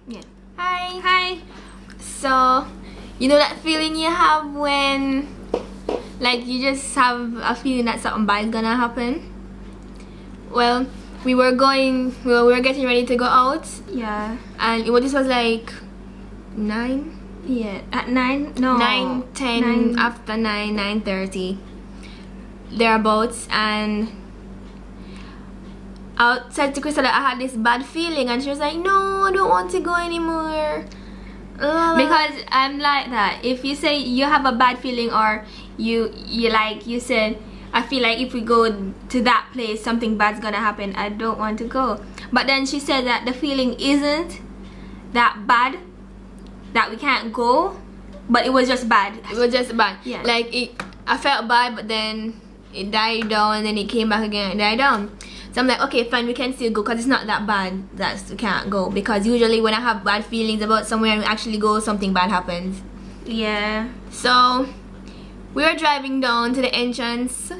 Yeah. Hi. Hi. So, you know that feeling you have when, like, you just have a feeling that something bad is gonna happen? Well, we were getting ready to go out. Yeah. And this was like 9? Yeah. At 9? No. 9, 10, after 9, 9:30. Thereabouts. And I said to Crystal that I had this bad feeling, and she was like, no, I don't want to go anymore. Because I'm like that. If you say you have a bad feeling, or you said, I feel like if we go to that place something bad's gonna happen, I don't want to go. But then she said that the feeling isn't that bad, that we can't go, but it was just bad. It was just bad. Yeah. Like, I felt bad, but then it died down, and then it came back again and died down. So I'm like, okay, fine, we can still go, because it's not that bad that we can't go. Because usually when I have bad feelings about somewhere and we actually go, something bad happens. Yeah. So we were driving down to the entrance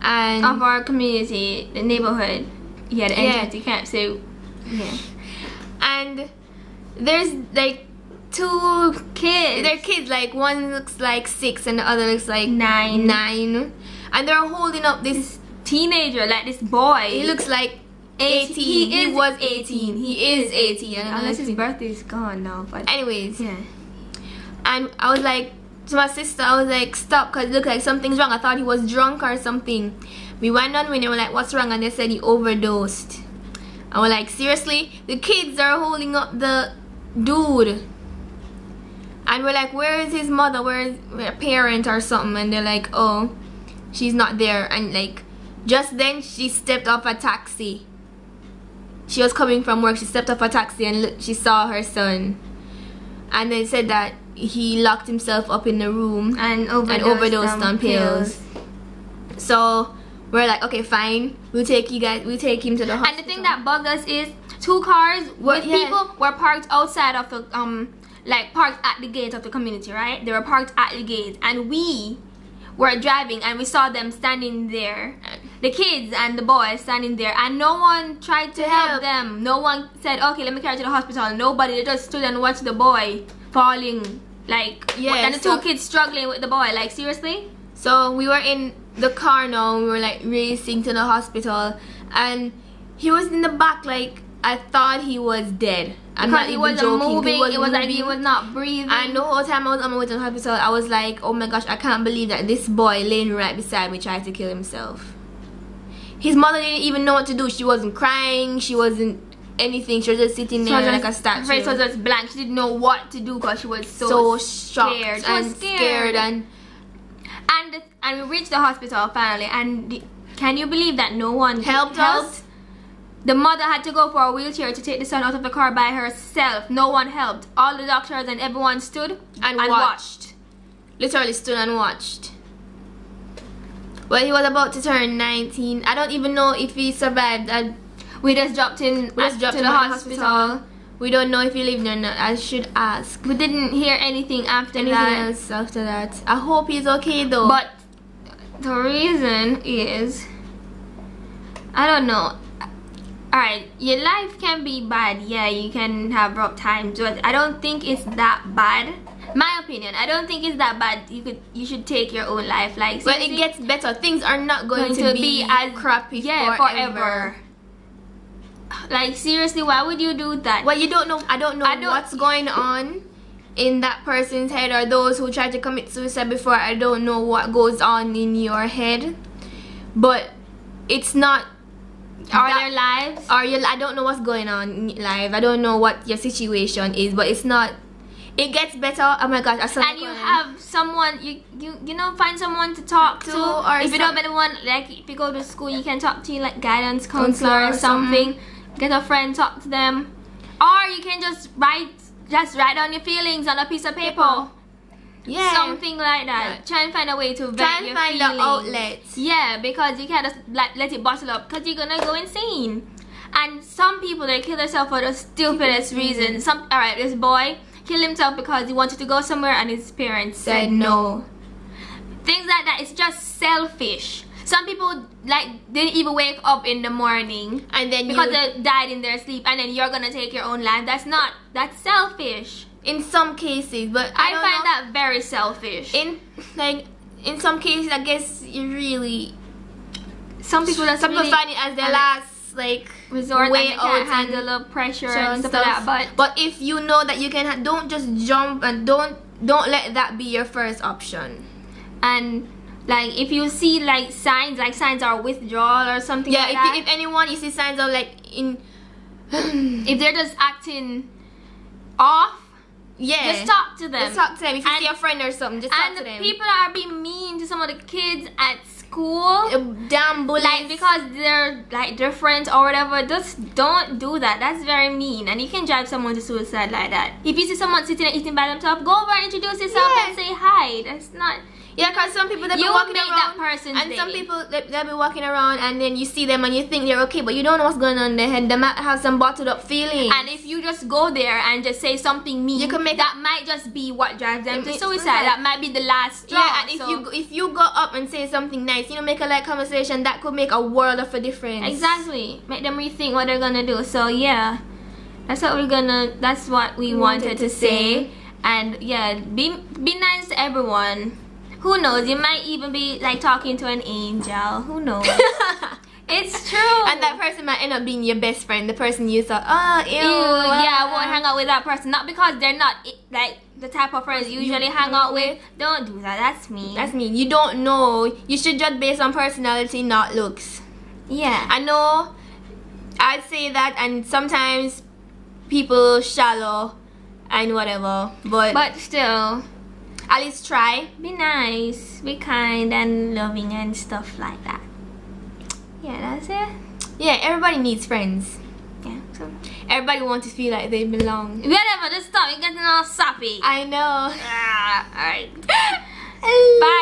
and of our community, the neighborhood. Yeah, the entrance. You can't say. Yeah. And there's like 2 kids. They're kids. Like, one looks like 6 and the other looks like 9. 9. And they're holding up this teenager, like this boy. He looks like 18. He was 18. He is 18. Unless his birthday is gone now. But anyways. Yeah. And I was like, to my sister, I was like, stop, because it looked like something's wrong. I thought he was drunk or something. We went on when they were like, what's wrong? And they said he overdosed. I was like, seriously? The kids are holding up the dude. And we're like, where is his mother? Where is a parent or something? And they're like, oh, she's not there. And like, just then she stepped off a taxi. She was coming from work. She stepped off a taxi and she saw her son. And they said that he locked himself up in the room and overdosed on pills. So we're like, okay, fine, we'll take him to the hospital. And the thing that bugged us is 2 cars with people were parked outside of the like parked at the gate of the community, right? They were parked at the gate, and we were driving and we saw them standing there, the kids and the boys standing there, and no one tried to help them. No one said, okay, let me carry you to the hospital. Nobody. They just stood and watched the boy falling, like, and the 2 kids struggling with the boy. Like, seriously? So we were in the car now, we were like racing to the hospital, and he was in the back. Like, I thought he was dead. I'm not even joking. Moving. It was like he was not breathing. And the whole time I was on my way to the hospital, I was like, oh my gosh, I can't believe that this boy laying right beside me tried to kill himself. His mother didn't even know what to do. She wasn't crying. She wasn't anything. She was just sitting there like a statue. Her face was just blank. She didn't know what to do because she was so shocked and scared. And we reached the hospital finally. And can you believe that no one helped us? The mother had to go for a wheelchair to take the son out of the car by herself. No one helped. All the doctors and everyone stood and watched. Literally stood and watched. Well, he was about to turn 19. I don't even know if he survived. We just dropped him to the hospital. We don't know if he lived or not. I should ask. We didn't hear anything after that. I hope he's okay though. But the reason is, I don't know. Alright, your life can be bad. Yeah, you can have rough times, but I don't think it's that bad. My opinion, I don't think it's that bad. You should take your own life. Like, well, it gets better. Things are not going to be as crappy forever. Like, seriously, why would you do that? Well, you don't know. I don't know what's going on in that person's head, or those who try to commit suicide before. I don't know what goes on in your head, but it's not. Their lives? I don't know what's going on in life. I don't know what your situation is, but it's not. It gets better. Oh my gosh! And you have someone you know, find someone to talk to, or if you don't have anyone, like if you go to school, you can talk to like guidance counselor or something. Get a friend, talk to them, or you can just write down your feelings on a piece of paper. Yeah, something like that. Try and find a way to vent your feelings. Try and find the outlet. Yeah, because you can't just let it bottle up, because you're gonna go insane. And some people, they kill themselves for the stupidest reasons. Alright, this boy killed himself because he wanted to go somewhere and his parents said no. Things like that. It's just selfish. Some people like didn't even wake up in the morning, and then because they died in their sleep, and then you're gonna take your own life. That's selfish. In some cases, but I find that very selfish. In some cases, I guess you really. Some people find it as their last resort, way and they out can't handle the pressure and stuff like that. But if you know that you can, don't just jump, and don't let that be your first option. And like if you see like signs are withdrawal or something. Yeah, like that. If anyone you see signs of if they're just acting off. Yeah, just talk to them. Just talk to them. If you see a friend or something, just talk to them. And people are being mean to some of the kids at school. Damn bullies. Like because they're like different or whatever. Just don't do that. That's very mean. And you can drive someone to suicide like that. If you see someone sitting and eating by themselves, go over and introduce yourself and say hi. That's not. Yeah, because some people they'll be walking around, that person's and day. some people they'll be walking around, and then you see them and you think they're okay, but you don't know what's going on in their head. They might have some bottled up feelings. And if you just go there and just say something mean, you can make that might just be what drives them to suicide. That might be the last straw. Yeah, and if you go up and say something nice, make a light conversation, that could make a world of a difference. Exactly, make them rethink what they're gonna do. So yeah, that's what we wanted to say. And yeah, be nice to everyone. Who knows? You might even be like talking to an angel. Who knows? It's true. And that person might end up being your best friend. The person you thought, yeah, I won't hang out with that person. Not because they're not like the type of friends you usually hang out with. Don't do that. That's mean. That's mean. You don't know. You should judge based on personality, not looks. Yeah. I know. I'd say that, and sometimes people shallow and whatever, but still. At least try. Be nice, be kind and loving and stuff like that. Yeah, that's it. Yeah, everybody needs friends. Yeah, so everybody wants to feel like they belong. Whatever, just stop. You're getting all sappy. I know. Alright. Bye.